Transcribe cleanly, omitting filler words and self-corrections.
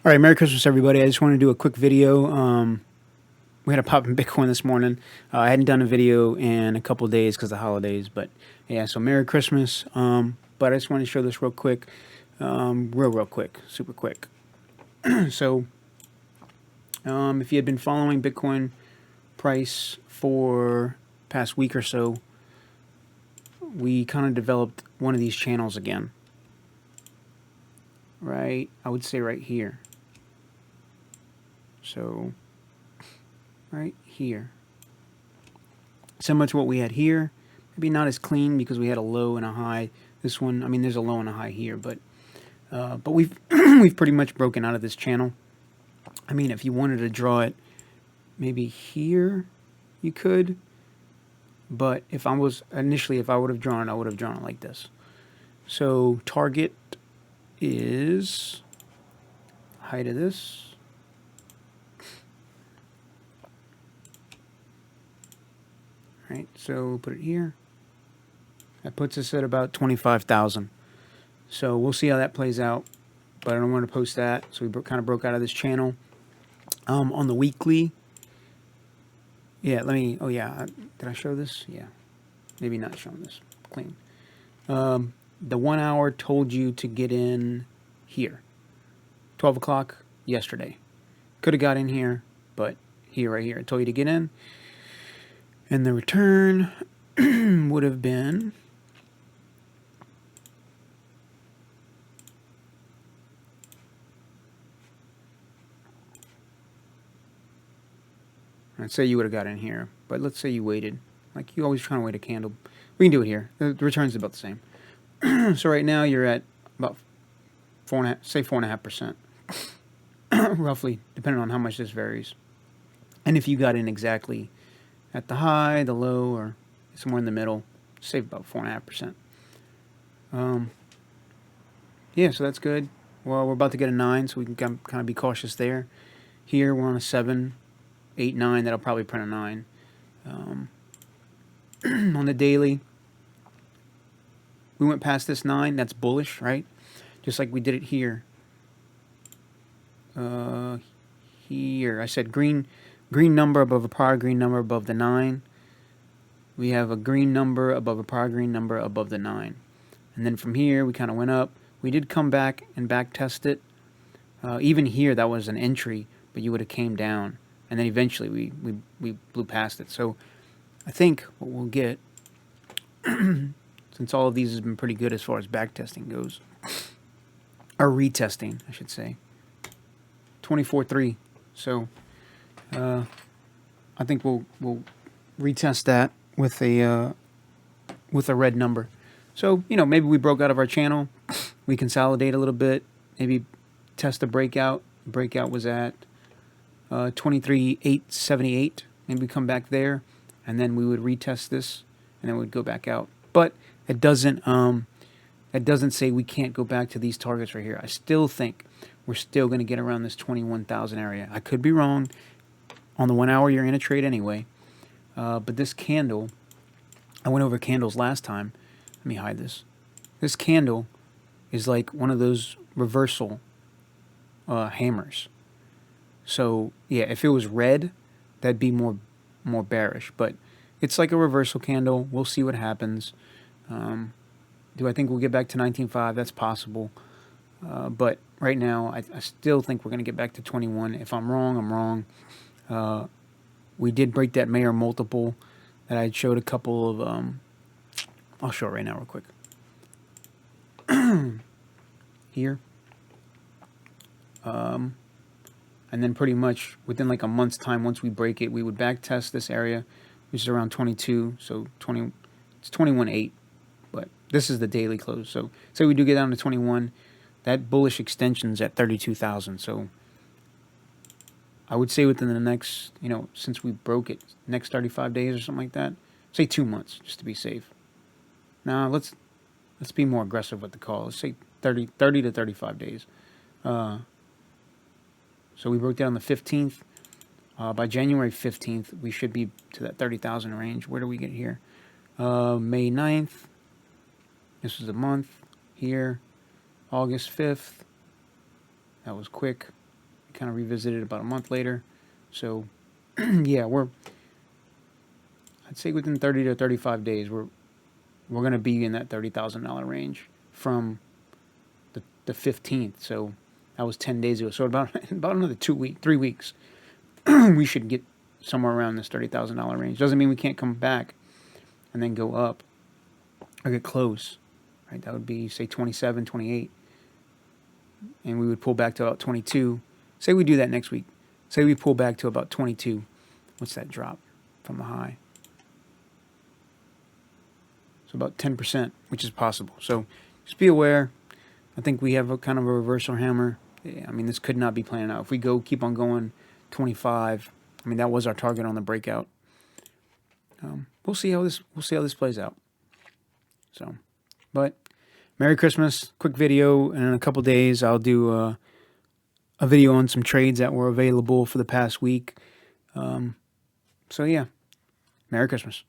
All right, Merry Christmas, everybody. I just want to do a quick video. We had a pop in Bitcoin this morning. I hadn't done a video in a couple of days because of the holidays, but yeah, so Merry Christmas. But I just want to show this real quick, real quick, super quick. So, if you had been following Bitcoin price for past week or so, we kind of developed one of these channels again. Right, I would say right here. So, right here. Similar to what we had here. Maybe not as clean because we had a low and a high. This one, I mean, there's a low and a high here, but we've we've pretty much broken out of this channel. I mean, if you wanted to draw it, maybe here, you could. But if I was initially, if I would have drawn it, I would have drawn it like this. So target is height of this. Right, so we'll put it here. That puts us at about 25,000. So we'll see how that plays out. But I don't want to post that, so we kind of broke out of this channel. On the weekly, yeah, let me, oh yeah, did I show this? Yeah, maybe not showing this clean. The 1 hour told you to get in here. 12 o'clock yesterday. Could have got in here, but here, right here, it told you to get in. And the return would have been let's say you would have got in here, but let's say you waited. Like you always trying to wait a candle. We can do it here. The return's about the same. So right now you're at about 4.5%, roughly, depending on how much this varies. And if you got in exactly at the high, the low, or somewhere in the middle, save about 4.5%. Yeah, so that's good. Well, we're about to get a 9, so we can kind of be cautious there. Here we're on a 7, 8, 9. That'll probably print a 9. On the daily, we went past this 9. That's bullish, right? Just like we did it here. Here I said green number above a prior green number above the 9. We have a green number above a prior green number above the 9. And then from here, we kind of went up. We did come back and back test it. Even here, that was an entry, but you would have came down. And then eventually, we blew past it. So I think what we'll get, since all of these has been pretty good as far as back testing goes, or retesting, I should say, 24.3. So I think we'll retest that with a red number. So, you know, maybe we broke out of our channel. We consolidate a little bit. Maybe test a breakout. Breakout was at 23,878. Maybe we come back there, and then we would retest this, and then we'd go back out. But it doesn't say we can't go back to these targets right here. I still think we're still going to get around this 21,000 area. I could be wrong. On the 1 hour, you're in a trade anyway. But this candle, I went over candles last time. Let me hide this. This candle is like one of those reversal hammers. So yeah, if it was red, that'd be more bearish. But it's like a reversal candle. We'll see what happens. Do I think we'll get back to 19.5? That's possible. But right now, I still think we're going to get back to 21. If I'm wrong, I'm wrong. We did break that Mayer multiple that I showed a couple of. I'll show it right now real quick. Here. And then pretty much within like a month's time, once we break it, we would back test this area, which is around 22. So it's 21.8. But this is the daily close. So say we do get down to 21, that bullish extension's at 32,000. So I would say within the next, you know, since we broke it, next 35 days or something like that, say 2 months just to be safe. Now let's be more aggressive with the call. Let's say 30 to 35 days. So we broke down the 15th. By January 15th, we should be to that 30,000 range. Where do we get here? May 9th. This is a month here. August 5th. That was quick. kind of revisited about a month later. So yeah, I'd say within 30 to 35 days, we're going to be in that $30,000 range from the 15th. So that was 10 days ago. So about another 3 weeks, we should get somewhere around this $30,000 range. Doesn't mean we can't come back and then go up or get close, right? That would be, say, 27, 28. And we would pull back to about 22. Say we do that next week. Say we pull back to about 22. What's that drop from the high? So about 10%, which is possible. So just be aware. I think we have a kind of a reversal hammer. I mean, this could not be playing out. If we keep on going 25, I mean, that was our target on the breakout. We'll see how this plays out. So, but Merry Christmas. Quick video, and in a couple days I'll do a video on some trades that were available for the past week. So yeah, Merry Christmas.